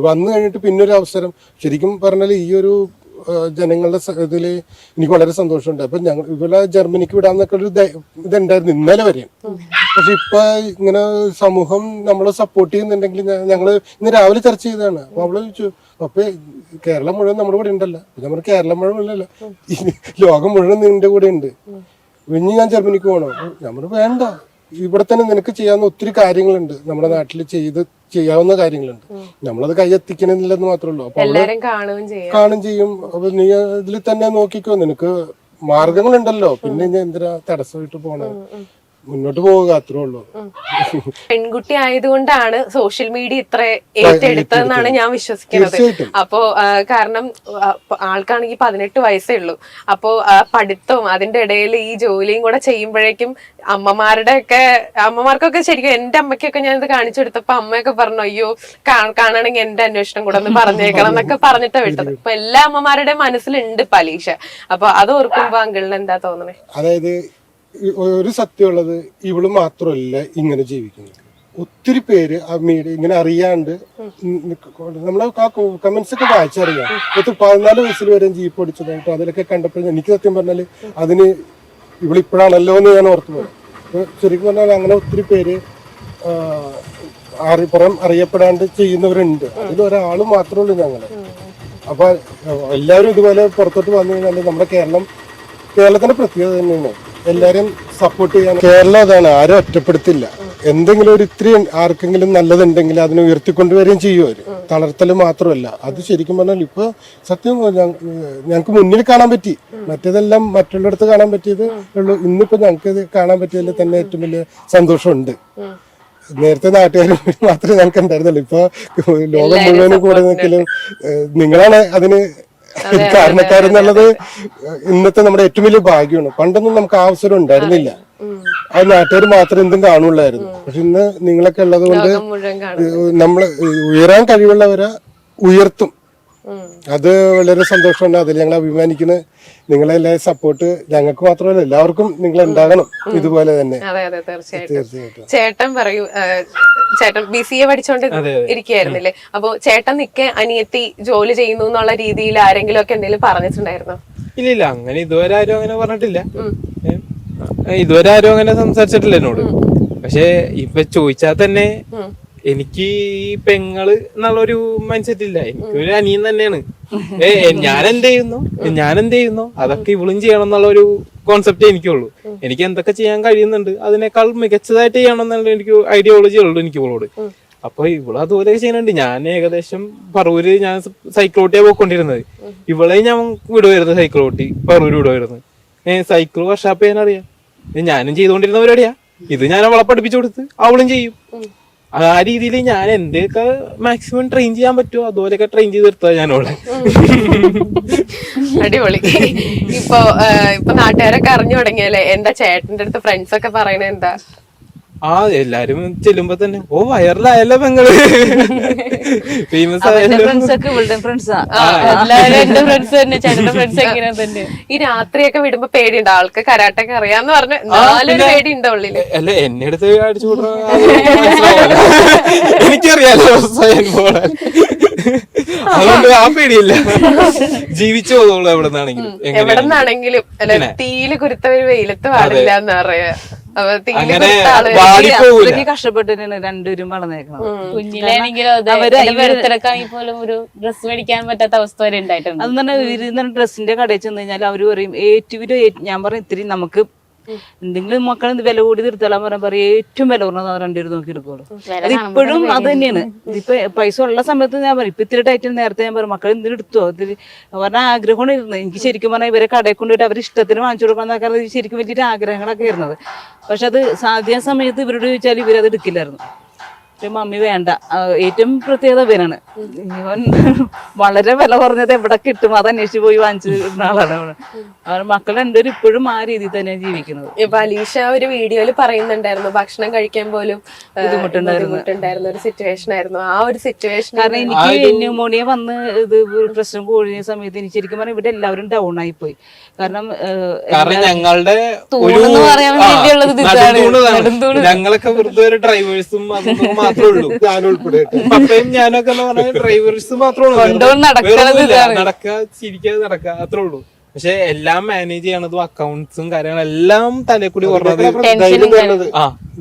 വന്നു കഴിഞ്ഞിട്ട് പിന്നൊരു അവസരം. ശരിക്കും പറഞ്ഞാൽ ഈ ഒരു ജനങ്ങളുടെ ഇതിൽ എനിക്ക് വളരെ സന്തോഷമുണ്ട്. അപ്പൊ ഞങ്ങൾ ഇവിടെ ജർമ്മനിക്ക് വിടാന്നൊക്കെ ഒരു ഇതുണ്ടായിരുന്നു ഇന്നലെ വരെ. പക്ഷെ ഇപ്പൊ ഇങ്ങനെ സമൂഹം നമ്മളെ സപ്പോർട്ട് ചെയ്യുന്നുണ്ടെങ്കിൽ ഞങ്ങള് ഇന്ന് രാവിലെ ചർച്ച ചെയ്തതാണ്. അപ്പൊ അവള് ചോദിച്ചു, അപ്പൊ കേരളം മുഴുവൻ നമ്മുടെ കൂടെ ഉണ്ടല്ലോ. നമ്മുടെ കേരളം മുഴുവൻ ഇല്ലല്ലോ, ലോകം മുഴുവൻ നിന്റെ കൂടെ ഉണ്ട്. ഇനി ഞാൻ ജർമ്മനിക്ക് പോകണോ? നമ്മൾ വേണ്ട, ഇവിടെ തന്നെ നിനക്ക് ചെയ്യാവുന്ന ഒത്തിരി കാര്യങ്ങളുണ്ട്. നമ്മുടെ നാട്ടിൽ ചെയ്യാവുന്ന കാര്യങ്ങളുണ്ട്. നമ്മളത് കൈയെത്തിക്കണമെന്നില്ലെന്ന് മാത്രമേ ഉള്ളൂ. അപ്പൊ കാണും ചെയ്യും. അപ്പൊ നീ ഇതിൽ തന്നെ നോക്കിക്കോ, നിനക്ക് മാർഗങ്ങളുണ്ടല്ലോ. പിന്നെ ഞാൻ എന്തിനാ തടസ്സമായിട്ട് പോണേ? മുന്നോട്ട് പോവുക, അത്രേ ഉള്ളൂ. പെൺകുട്ടി ആയതുകൊണ്ടാണ് സോഷ്യൽ മീഡിയ ഇത്ര ഏറ്റെടുത്തതെന്നാണ് ഞാൻ വിശ്വസിക്കുന്നത്. അപ്പോ കാരണം ആൾക്കാണെങ്കിൽ 18 വയസ്സേ ഉള്ളൂ. അപ്പോ പഠിത്തവും അതിന്റെ ഇടയിൽ ഈ ജോലിയും കൂടെ ചെയ്യുമ്പോഴേക്കും അമ്മമാർക്കൊക്കെ ശരിക്കും, എന്റെ അമ്മയ്ക്കൊക്കെ ഞാൻ ഇത് കാണിച്ചു കൊടുത്തപ്പോ അമ്മയൊക്കെ പറഞ്ഞു, അയ്യോ കാണണമെങ്കിൽ എന്റെ അന്വേഷണം കൂടെ ഒന്ന് പറഞ്ഞേക്കണം എന്നൊക്കെ പറഞ്ഞിട്ടാ വിട്ടത്. അപ്പൊ എല്ലാ അമ്മമാരുടെയും മനസ്സിലുണ്ട് പലീക്ഷ. അപ്പൊ അത് ഓർക്കുമ്പോ അങ്കിളിന് എന്താ തോന്നണേ? അതായത് ഒരു സത്യമുള്ളത്, ഇവള് മാത്രമല്ല ഇങ്ങനെ ജീവിക്കുന്നത്. ഒത്തിരി പേര് ആ മീഡിയ ഇങ്ങനെ അറിയാണ്ട് നമ്മളെ ആ കമന്റ്സ് ഒക്കെ വായിച്ചറിയാം. 14 വയസ്സിൽ വരെ ജീപ്പ് ഓടിച്ചതായിട്ട് അതിലൊക്കെ കണ്ടപ്പോൾ എനിക്ക് സത്യം പറഞ്ഞാല് അതിന് ഇവളിപ്പോഴാണല്ലോ എന്ന് ഞാൻ ഓർത്തു പോയി. ശരിക്കും പറഞ്ഞാൽ അങ്ങനെ ഒത്തിരി പേര് പുറം അറിയപ്പെടാണ്ട് ചെയ്യുന്നവരുണ്ട്. അതിലൊരാള് മാത്രമേ ഉള്ളൂ ഞങ്ങള്. അപ്പൊ എല്ലാവരും ഇതുപോലെ പുറത്തോട്ട് വന്നു കഴിഞ്ഞാൽ നമ്മുടെ കേരളത്തിന്റെ പ്രത്യേകത തന്നെയാണ്. എല്ലാരും സപ്പോർട്ട് ചെയ്യാൻ കേരളം അതാണ്. ആരും ഒറ്റപ്പെടുത്തില്ല. എന്തെങ്കിലും ഒരു ഇത്തിരി ആർക്കെങ്കിലും നല്ലതുണ്ടെങ്കിൽ അതിനെ ഉയർത്തിക്കൊണ്ടുവരികയും ചെയ്യും അവര്. തളർത്തല് മാത്രമല്ല. അത് ശരിക്കും പറഞ്ഞാൽ ഇപ്പൊ സത്യം ഞങ്ങൾക്ക് മുന്നിൽ കാണാൻ പറ്റി. മറ്റേതെല്ലാം മറ്റുള്ളിടത്ത് കാണാൻ പറ്റിയത് ഉള്ളൂ. ഇന്നിപ്പോ ഞങ്ങൾക്ക് ഇത് കാണാൻ പറ്റിയതിൽ തന്നെ ഏറ്റവും വലിയ സന്തോഷമുണ്ട്. നേരത്തെ നാട്ടുകാർ മാത്രമേ ഞങ്ങൾക്ക് ഉണ്ടായിരുന്നുള്ളൂ. ഇപ്പൊ ലോകം മുഴുവനും കൂടെ നിൽക്കലും നിങ്ങളാണ് അതിന് കാരണക്കാരെന്നുള്ളത് ഇന്നത്തെ നമ്മുടെ ഏറ്റവും വലിയ ഭാഗ്യമാണ്. പണ്ടൊന്നും നമുക്ക് ആ അവസരം ഉണ്ടായിരുന്നില്ല. അത് നാട്ടുകാർ മാത്രം എന്തും കാണുള്ളായിരുന്നു. പക്ഷെ ഇന്ന് നിങ്ങളൊക്കെ ഉള്ളത് കൊണ്ട് നമ്മള് ഉയരാൻ കഴിവുള്ളവരെ ഉയർത്തും. അത് വളരെ സന്തോഷമുണ്ട്. അതിൽ ഞങ്ങൾ അഭിമാനിക്കുന്ന നിങ്ങളെല്ലാം സപ്പോർട്ട് ഞങ്ങൾക്ക് മാത്രമല്ല എല്ലാവർക്കും നിങ്ങൾ ഉണ്ടാകണം ഇതുപോലെ തന്നെ. അതെ അതെ തീർച്ചയായിട്ടും. ചേട്ടൻ പറയൂ, ചേട്ടൻ BCA പഠിച്ചോണ്ട് ഇരിക്കുകയായിരുന്നില്ലേ, അപ്പൊ ചേട്ടൻ നിക്കെ അനിയത്തി ജോലി ചെയ്യുന്നു എന്നുള്ള രീതിയിൽ ആരെങ്കിലും ഒക്കെ എന്തെങ്കിലും പറഞ്ഞിട്ടുണ്ടായിരുന്നോ? ഇല്ല, അങ്ങനെ ഇതുവരെ ആരും അങ്ങനെ പറഞ്ഞിട്ടില്ല. ഇതുവരെ ആരും അങ്ങനെ സംസാരിച്ചിട്ടില്ല എന്നോട്. പക്ഷെ ഇപ്പൊ ചോദിച്ചാൽ തന്നെ എനിക്ക് ഈ പെങ്ങള് എന്നുള്ളൊരു മൈൻഡ് സെറ്റ് ഇല്ല. എനിക്കൊരു അനിയൻ തന്നെയാണ്. ഞാൻ എന്ത് ചെയ്യുന്നു അതൊക്കെ ഇവളും ചെയ്യണം എന്നുള്ള ഒരു കോൺസെപ്റ്റേ എനിക്കുള്ളൂ. എനിക്ക് എന്തൊക്കെ ചെയ്യാൻ കഴിയുന്നുണ്ട് അതിനേക്കാൾ മികച്ചതായിട്ട് ചെയ്യണം എന്നുള്ള എനിക്ക് ഐഡിയോളജി ഉള്ളൂ എനിക്ക് ഇവളോട്. അപ്പൊ ഇവള് അതുപോലെ ചെയ്യുന്നുണ്ട്. ഞാൻ ഏകദേശം പറവൂര് ഞാൻ സൈക്കിളോട്ടിയാ പോയിക്കൊണ്ടിരുന്നത്. ഇവളെ ഞാൻ വിടുവായിരുന്നു, സൈക്കിളോട്ടി പറവൂര് വിടുവായിരുന്നു. സൈക്കിൾ വർഷാപ്പ് ചെയ്യാനറിയാം. ഞാനും ചെയ്തുകൊണ്ടിരുന്ന പരിപാടിയാ ഇത്. ഞാൻ അവളെ പഠിപ്പിച്ചു കൊടുത്ത് അവളും ചെയ്യും. ആ രീതിയിൽ ഞാൻ എന്തൊക്കെ മാക്സിമം ട്രെയിൻ ചെയ്യാൻ പറ്റുമോ അതുപോലെയൊക്കെ ട്രെയിൻ ചെയ്ത് നിർത്താ ഞാനോളെ. അടിപൊളി. ഇപ്പൊ നാട്ടുകാരൊക്കെ അറിഞ്ഞു തുടങ്ങിയല്ലേ, എന്താ ചേട്ടന്റെ അടുത്ത് ഫ്രണ്ട്സ് ഒക്കെ പറയണ എന്താ? എല്ലാരും ചെല്ലുമ്പോ തന്നെ വൈറലായല്ലോ പെങ്ങള്, ഫേമസ് ആയല്ലോ. എല്ലാവരും എന്റെ ഫ്രണ്ട്സ് തന്നെ, ചേട്ടന്റെ ഫ്രണ്ട്സ് എങ്ങനെ തന്നെ. ഈ രാത്രിയൊക്കെ വിടുമ്പോ പേടിയുണ്ടോ? ആൾക്ക് കരാട്ടൊക്കെ അറിയാന്ന് പറഞ്ഞ നാലൊരു പേടി ഉണ്ടോ ഉള്ളില്? അല്ല, എന്നെ അടുത്ത് അടിച്ചു കൂടാ എനിക്കറിയാലോ സ്വയം പോടാൻ. അതുകൊണ്ട് ആ പേടിയില്ല, ജീവിച്ചു പോകുള്ളൂ എവിടെന്നാണെങ്കിലും. എവിടെന്നാണെങ്കിലും അല്ല, തീയില് കുരുത്തവര് വെയിലത്ത് പാടില്ല എന്ന് പറയാ. കഷ്ടപ്പെട്ട് രണ്ടുപേരും വളർന്നേക്കണം. കുഞ്ഞിലാണെങ്കിലും ബർത്ത്ഡേക്കാണെങ്കിൽ പോലും ഒരു ഡ്രസ് മേടിക്കാൻ പറ്റാത്ത അവസ്ഥ വരെ ഉണ്ടായിട്ടുണ്ട്. അത് തന്നെ ഇവര് ഡ്രസ്സിന്റെ കടയിൽ ചെന്ന് കഴിഞ്ഞാൽ അവര് പറയും ഞാൻ പറയും ഇത്തിരി നമുക്ക് എന്തെങ്കിലും മക്കൾ വില കൂടി നിർത്തലാൻ പറയും ഏറ്റവും വില കുറഞ്ഞത് രണ്ടുപേരും നോക്കി എടുക്കുള്ളൂ. അത് ഇപ്പോഴും അത് തന്നെയാണ്. ഇപ്പൊ പൈസ ഉള്ള സമയത്ത് ഞാൻ പറയും ഇപ്പൊ ഇത്തിരി ടൈറ്റിൽ നേരത്തെ ഞാൻ പറയും മക്കൾ എന്തിനും എടുത്തോ ഇത്തിരി പറഞ്ഞ ആഗ്രഹമാണ് ഇരുന്നത്. എനിക്ക് ശരിക്കും പറഞ്ഞാൽ ഇവരെ കടയിൽ കൊണ്ടുപോയിട്ട് അവർ ഇഷ്ടത്തിന് വാങ്ങിച്ചു കൊടുക്കണം ശരിക്കും വലിയൊരു ആഗ്രഹങ്ങളൊക്കെ ആയിരുന്നത്. പക്ഷെ അത് സാധ്യ സമയത്ത് ഇവരോട് ചോദിച്ചാൽ ഇവരത് എടുക്കില്ലായിരുന്നു. മമ്മി വേണ്ട. ഏറ്റവും പ്രത്യേകത ഇവനാണ്. ഇവൻ വളരെ വില കുറഞ്ഞത് എവിടെ കിട്ടും അത് അന്വേഷിച്ച് പോയി വാങ്ങിച്ചിരുന്ന ആളാണ്. മക്കൾ രണ്ടുപേരും ഇപ്പോഴും ആ രീതിയിൽ തന്നെയാണ് ജീവിക്കുന്നത്. ഇപ്പൊ അലീഷ ഒരു വീഡിയോയില് പറയുന്നുണ്ടായിരുന്നു ഭക്ഷണം കഴിക്കാൻ പോലും ബുദ്ധിമുട്ടുണ്ടായിരുന്ന ഒരു സിറ്റുവേഷൻ ആയിരുന്നു. ആ ഒരു സിറ്റുവേഷൻ കാരണം എനിക്ക് ന്യൂമോണിയ വന്ന് ഇത് പ്രശ്നം കൂടിയ സമയത്ത് എനിക്ക് ശരിക്കും പറഞ്ഞാൽ ഇവിടെ എല്ലാവരും ഡൗൺ ആയി പോയി. കാരണം ഞങ്ങളുടെ ഞങ്ങളൊക്കെ വെറുതെ ഒരു ഡ്രൈവേഴ്സും മാത്രമേ ഉള്ളൂ. പപ്പയും ഞാനൊക്കെ ഡ്രൈവേഴ്സ് മാത്രമേ നടക്കുക ചിരിക്കാതെ നടക്കുക അത്രേ ഉള്ളൂ. പക്ഷെ എല്ലാം മാനേജ് ചെയ്യണതും അക്കൗണ്ട്സും കാര്യങ്ങളെല്ലാം തലേക്കൂടി പറഞ്ഞത്.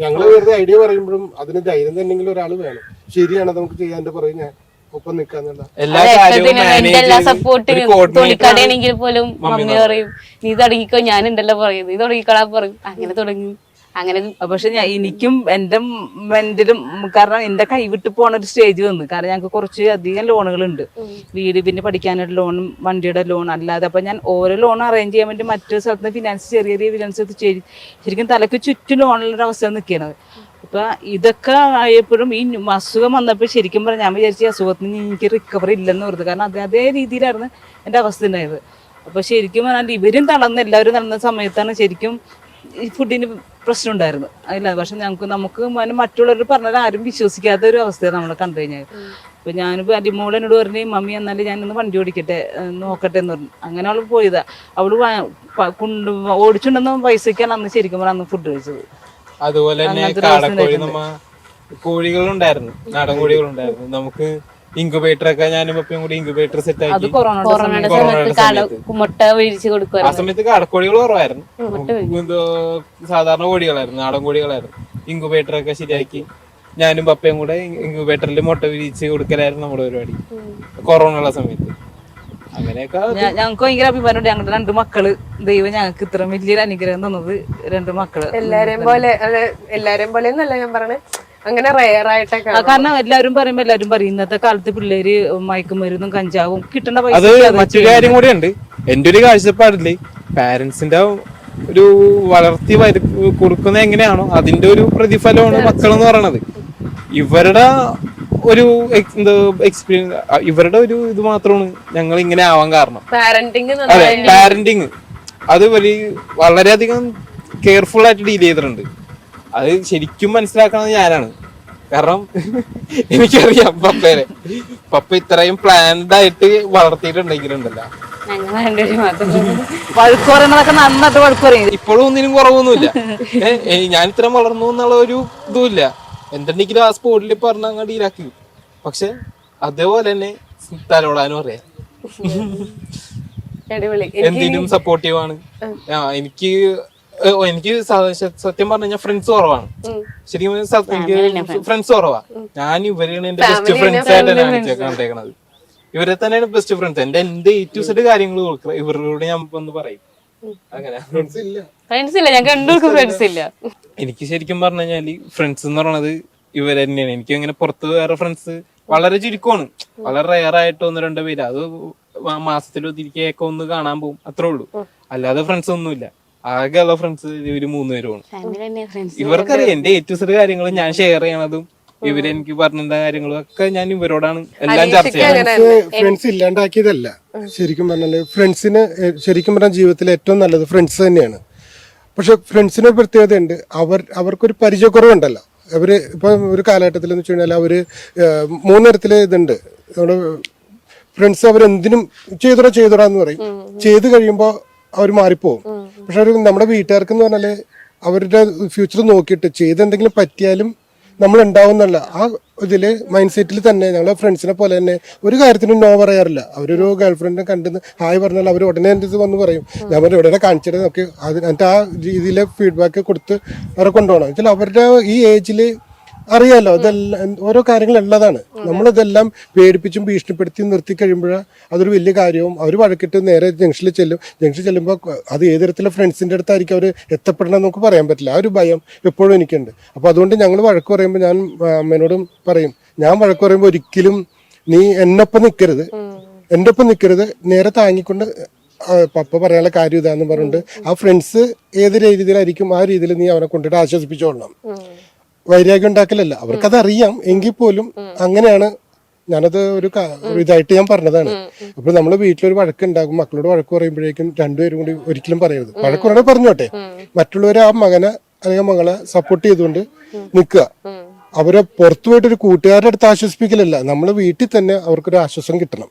ഞങ്ങള് വെറുതെ ഐഡിയ പറയുമ്പോഴും അതിന് ധൈര്യം തന്നെങ്കിലും ഒരാൾ വേണം. ശരിയാണ് നമുക്ക് ചെയ്യാൻ പറയും, ഞാൻ ഒപ്പം നിൽക്കാന്നുള്ള എല്ലാ കാര്യവും തൊളിക്കടയാണെങ്കിൽ പോലും മമ്മി പറയും നീ തുടങ്ങിക്കോ, ഞാനുണ്ടല്ലോ പറയും നീ തുടങ്ങിക്കളാ പറയും. അങ്ങനെ തുടങ്ങി അങ്ങനെ. പക്ഷെ എനിക്കും എന്റെ മെന്റലും കാരണം എന്റെ കൈവിട്ട് പോണ ഒരു സ്റ്റേജ് വന്നു. കാരണം ഞങ്ങൾക്ക് കുറച്ച് അധികം ലോണുകളുണ്ട്. വീട് പിന്നെ പഠിക്കാനായിട്ട് ലോണും വണ്ടിയുടെ ലോൺ അല്ലാതെ. അപ്പൊ ഞാൻ ഓരോ ലോൺ അറേഞ്ച് ചെയ്യാൻ വേണ്ടി മറ്റൊരു സ്ഥലത്ത് ഫിനാൻസ് ചെറിയ ഫിനാൻസ് ശരിക്കും തലക്ക് ചുറ്റും ലോണുള്ള അവസ്ഥ നിൽക്കുന്നത്. അപ്പൊ ഇതൊക്കെ ആയപ്പോഴും ഈ അസുഖം വന്നപ്പോൾ ശരിക്കും പറഞ്ഞാൽ ഞാൻ വിചാരിച്ച അസുഖത്തിന് എനിക്ക് റിക്കവറി ഇല്ലെന്ന് ഓർത്ത്. കാരണം അതേ രീതിയിലായിരുന്നു എൻ്റെ അവസ്ഥ ഉണ്ടായത്. അപ്പൊ ശരിക്കും പറഞ്ഞാൽ ഇവരും തളർന്ന് എല്ലാവരും തളർന്ന സമയത്താണ് ശരിക്കും ഈ ഫുഡിന് പ്രശ്നം ഉണ്ടായിരുന്നു. അതില്ല, പക്ഷെ നമുക്ക് മറ്റുള്ളവർ പറഞ്ഞാൽ ആരും വിശ്വസിക്കാത്ത ഒരു അവസ്ഥയാണ് നമ്മൾ കണ്ടു കഴിഞ്ഞാൽ. അപ്പൊ ഞാനിപ്പോ അരിമോൾ എന്നോട് പറഞ്ഞു മമ്മി എന്നാലും ഞാനൊന്ന് വണ്ടി ഓടിക്കട്ടെ നോക്കട്ടെ എന്ന് പറഞ്ഞു. അങ്ങനെ അവള് പോയതാ. അവള് ഓടിച്ചുണ്ടെന്ന് പൈസക്കാണ് അന്ന് ശരിക്കും പറഞ്ഞാൽ അന്ന് ഫുഡ് കഴിച്ചത്. അതുപോലെ തന്നെ കാടക്കോഴി കോഴികളുണ്ടായിരുന്നു, നാടൻ കോഴികളുണ്ടായിരുന്നു. നമുക്ക് ഇൻക്യുബേറ്റർ ഒക്കെ ഞാനും പപ്പയും കൂടി ഇൻക്യുബേറ്റർ സെറ്റ് ആക്കി മുട്ട വീഴ്ച കൊടുക്കും. ആ സമയത്ത് കാടക്കോഴികൾ കുറവായിരുന്നു, സാധാരണ കോഴികളായിരുന്നു, നാടൻ കോഴികളായിരുന്നു. ഇൻക്യുബേറ്റർ ഒക്കെ ശരിയാക്കി ഞാനും പപ്പയും കൂടെ ഇൻക്യുബേറ്ററിൽ മുട്ട വിരിച്ച് കൊടുക്കലായിരുന്നു നമ്മുടെ പരിപാടി കൊറോണ ഉള്ള സമയത്ത്. അങ്ങനെയൊക്കെ ഞങ്ങൾക്ക് ഭയങ്കര അഭിമാനമുണ്ട്. ഞങ്ങളുടെ രണ്ട് മക്കള് ദൈവം ഞങ്ങൾക്ക് ഇത്ര വലിയൊരു അനുഗ്രഹം തന്നത്. രണ്ട് മക്കള് എല്ലാരെയും പോലെ എന്നല്ല ഞാൻ പറഞ്ഞത്, അങ്ങനെ റെയർ ആയിട്ടൊക്കെ. കാരണം എല്ലാവരും പറയും ഇന്നത്തെ കാലത്ത് പിള്ളേര് മയക്കുമരുന്നും കഞ്ചാവും കിട്ടേണ്ട പൈസ. അത് മറ്റൊരു കാര്യം കൂടെ ഉണ്ട്. എന്റെ ഒരു കാഴ്ചപ്പാടില്ലേ, പാരന്റ്സിന്റെ ഒരു വളർത്തി കൊടുക്കുന്ന എങ്ങനെയാണോ അതിന്റെ ഒരു പ്രതിഫലമാണ് മക്കളെന്ന് പറയണത്. ഇവരുടെ ഒരു എക്സ്പീരിയൻസ്, ഇവരുടെ ഒരു ഇത് മാത്രമാണ് ഞങ്ങൾ ഇങ്ങനെ ആവാൻ കാരണം. അതെ, പാരന്റിങ് അത് വളരെയധികം കെയർഫുൾ ആയിട്ട് ഡീൽ ചെയ്തിട്ടുണ്ട്. അത് ശരിക്കും മനസ്സിലാക്കുന്നത് ഞാനാണ്. കാരണം എനിക്കറിയാം പപ്പേനെ. പപ്പ ഇത്രയും പ്ലാൻഡ് ആയിട്ട് വളർത്തിയിട്ടുണ്ടെങ്കിലുണ്ടല്ലോ ഞങ്ങൾ രണ്ടുപേരും മാത്രം വഴുക്ക് പറയുന്നതൊക്കെ നന്നായിട്ട് വഴുക്ക് പറയും. ഇപ്പോഴും ഒന്നിനും കുറവൊന്നുമില്ല. ഞാൻ ഇത്ര വളർന്നു എന്നുള്ള ഒരു ഇതുമില്ല. എന്തുണ്ടെങ്കിലും ആ സ്പോട്ടിൽ പറഞ്ഞ അങ്ങോട്ട് ഈരാക്കി. പക്ഷെ അതേപോലെ തന്നെ തലോടാനും അറിയാം. അടിപൊളി. എന്തിനും സപ്പോർട്ടീവാണ്. എനിക്ക് സത്യം പറഞ്ഞു കഴിഞ്ഞാൽ ഫ്രണ്ട്സ് കുറവാണ്. ശരിക്കും എനിക്ക് ഫ്രണ്ട്സ് കുറവാ. ഞാൻ ഇവരെയാണ് എന്റെ ബെസ്റ്റ് ഫ്രണ്ട്സ് ആയിട്ടാണ് കണ്ടേക്കണത്. ഇവരെ തന്നെയാണ് ബെസ്റ്റ് ഫ്രണ്ട്സ്. എന്റെ A to Z കാര്യങ്ങൾ ഇവരോട് ഞാൻ ഒന്ന് പറയും. അങ്ങനെ ഫ്രണ്ട്സ് ഇല്ല, ഞങ്ങൾക്ക് രണ്ടുപേർക്കും ഫ്രണ്ട്സ് ഇല്ല. എനിക്ക് ശരിക്കും പറഞ്ഞു കഴിഞ്ഞാല് ഫ്രണ്ട്സ് എന്ന് പറയണത് ഇവര് തന്നെയാണ്. എനിക്ക് അങ്ങനെ പുറത്ത് വേറെ ഫ്രണ്ട്സ് വളരെ ചുരുക്കമാണ്. വളരെ റയർ ആയിട്ട് 1-2 പേര്. അത് മാസത്തിൽ ഒത്തിരിക്കൊക്കെ ഒന്ന് കാണാൻ പോകും, അത്രേ ഉള്ളൂ. അല്ലാതെ ഫ്രണ്ട്സ് ഒന്നുമില്ല. ആകെയുള്ള ഫ്രണ്ട്സ് ഇവര് 3 പേരുമാണ്. ഇവർക്കറിയാം എന്റെ A to Z കാര്യങ്ങൾ ഞാൻ ഷെയർ ചെയ്യണതും ഇവരെനിക്ക് പറഞ്ഞ കാര്യങ്ങളും ഒക്കെ ഞാൻ ഇവരോടാണ് എല്ലാം ചർച്ച ചെയ്യുന്നത്. ഫ്രണ്ട്സ് ഇല്ലാണ്ടാക്കിയതല്ല. ശരിക്കും പറഞ്ഞാല് ഫ്രണ്ട്സിന് ശരിക്കും പറഞ്ഞാൽ ജീവിതത്തിൽ ഏറ്റവും നല്ലത് ഫ്രണ്ട്സ് തന്നെയാണ്. പക്ഷെ ഫ്രണ്ട്സിന് ഒരു പ്രത്യേകതയുണ്ട്. അവർക്കൊരു പരിചയക്കുറവുണ്ടല്ലോ. അവര് ഇപ്പൊ ഒരു കാലഘട്ടത്തിൽ എന്ന് വെച്ച് കഴിഞ്ഞാൽ അവര് 3 തരത്തില് ഇതുണ്ട്. നമ്മുടെ ഫ്രണ്ട്സ് അവരെന്തിനും ചെയ്തോടാന്ന് പറയും. ചെയ്ത് കഴിയുമ്പോൾ അവർ മാറിപ്പോവും. പക്ഷെ ഒരു നമ്മുടെ വീട്ടുകാർക്ക് എന്ന് പറഞ്ഞാല് അവരുടെ ഫ്യൂച്ചർ നോക്കിയിട്ട് ചെയ്തെന്തെങ്കിലും പറ്റിയാലും നമ്മൾ ഉണ്ടാവുന്നല്ല ആ ഇതില് മൈൻഡ് സെറ്റിൽ തന്നെ ഞങ്ങളെ ഫ്രണ്ട്സിനെ പോലെ തന്നെ ഒരു കാര്യത്തിനും നോ പറയാറില്ല. അവരൊരു ഗേൾ ഫ്രണ്ടിനെ കണ്ടെന്ന് ഹായ് പറഞ്ഞാൽ അവർ ഉടനെ എൻ്റെ ഇത് വന്ന് പറയും. ഞാൻ പറഞ്ഞു ഉടനെ കാണിച്ചിട്ട് നോക്കി എന്നിട്ട് ആ രീതിയിലെ ഫീഡ്ബാക്ക് കൊടുത്ത് അവരെ കൊണ്ടുപോകണം. വെച്ചാൽ അവരുടെ ഈ ഏജിൽ അറിയാലോ ഇതെല്ലാം ഓരോ കാര്യങ്ങൾ ഉള്ളതാണ്. നമ്മളിതെല്ലാം പേടിപ്പിച്ചും ഭീഷണിപ്പെടുത്തി നിർത്തി കഴിയുമ്പോഴാണ് അതൊരു വലിയ കാര്യവും. അവർ വഴക്കിട്ട് നേരെ ജംഗ്ഷനിൽ ചെല്ലുമ്പോൾ അത് ഏത് തരത്തിലുള്ള ഫ്രണ്ട്സിൻ്റെ അടുത്തായിരിക്കും അവർ എത്തപ്പെടണം നമുക്ക് പറയാൻ പറ്റില്ല. ആ ഒരു ഭയം എപ്പോഴും എനിക്കുണ്ട്. അപ്പോൾ അതുകൊണ്ട് ഞങ്ങൾ വഴക്ക് പറയുമ്പോൾ ഞാൻ അമ്മേനോടും പറയും, ഞാൻ വഴക്ക് പറയുമ്പോൾ ഒരിക്കലും നീ എൻ്റെ ഒപ്പം നിൽക്കരുത്, നേരെ താങ്ങിക്കൊണ്ട് പപ്പ പറയാനുള്ള കാര്യം ഇതാന്ന് പറഞ്ഞിട്ട് ആ ഫ്രണ്ട്സ് ഏത് രീതിയിലായിരിക്കും ആ രീതിയിൽ നീ അവനെ കൊണ്ടിട്ട് ആശ്വസിപ്പിച്ചോളണം. വൈരാഗ്യം ഉണ്ടാക്കലല്ല, അവർക്കത് അറിയാം. എങ്കിൽ പോലും അങ്ങനെയാണ്. ഞാനത് ഒരു ഇതായിട്ട് ഞാൻ പറഞ്ഞതാണ്. അപ്പൊ നമ്മള് വീട്ടിലൊരു വഴക്കുണ്ടാകും, മക്കളോട് വഴക്ക് പറയുമ്പോഴേക്കും 2 പേരും കൂടി ഒരിക്കലും പറയരുത്. വഴക്ക് പറഞ്ഞാൽ പറഞ്ഞോട്ടെ, മറ്റുള്ളവരെ ആ മകനെ അല്ലെങ്കിൽ മകളെ സപ്പോർട്ട് ചെയ്തുകൊണ്ട് നിൽക്കുക. അവരെ പുറത്തു പോയിട്ട് ഒരു കൂട്ടുകാരുടെ അടുത്ത് ആശ്വസിപ്പിക്കലല്ല, നമ്മള് വീട്ടിൽ തന്നെ അവർക്കൊരു ആശ്വാസം കിട്ടണം.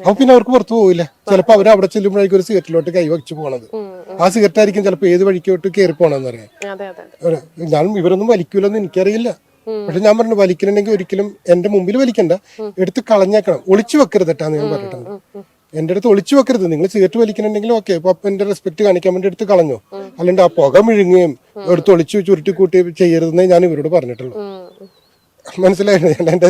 അപ്പൊ പിന്നെ അവർക്ക് പുറത്തു പോകില്ല. ചിലപ്പോൾ അവർ അവിടെ ചെല്ലുമ്പോഴേക്കും ഒരു സിഗരറ്റിലോട്ട് കൈവച്ച് പോണത്. ആ സിഗരറ്റ് ആയിരിക്കും ചിലപ്പോൾ ഏത് വഴിക്കോട്ട് കയറി പോണെന്ന് അറിയാം. ഞാൻ ഇവരൊന്നും വലിക്കൂലെന്ന് എനിക്കറിയില്ല. പക്ഷെ ഞാൻ പറഞ്ഞു വലിക്കണമെങ്കിൽ ഒരിക്കലും എന്റെ മുമ്പിൽ വലിക്കണ്ട, എടുത്ത് കളഞ്ഞേക്കണം. ഒളിച്ചു വെക്കരുത് കേട്ടാന്ന് ഞാൻ പറഞ്ഞിട്ടുണ്ട്. എന്റെ അടുത്ത് ഒളിച്ചു വെക്കരുത്. നിങ്ങൾ സിഗരറ്റ് വലിക്കണമെങ്കിൽ ഓക്കെ, അപ്പൊ എന്റെ റെസ്പെക്ട് കാണിക്കാൻ വേണ്ടി എടുത്ത് കളഞ്ഞു. അല്ലാണ്ട് ആ പുക മിഴുങ്ങുകയും എടുത്ത് ഒളിച്ചു ചുരുട്ടി കൂട്ടി ചെയ്യരുതെന്നേ ഞാൻ ഇവരോട് പറഞ്ഞിട്ടുള്ളൂ. മനസ്സിലായിരുന്നു. എന്റെ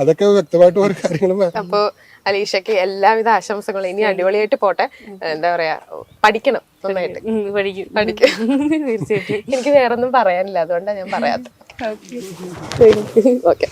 അതൊക്കെ വ്യക്തമായിട്ട് ഓരോ കാര്യങ്ങളും. അപ്പൊ അലീഷയ്ക്ക് എല്ലാവിധ ആശംസകളും. ഇനി അടിപൊളിയായിട്ട് പോട്ടെ. എന്താ പറയാ, പഠിക്കണം നന്നായിട്ട്. പഠിക്കും. എനിക്ക് വേറൊന്നും പറയാനില്ല, അതുകൊണ്ടാണ് ഞാൻ പറയാത്തത്. ഓക്കെ.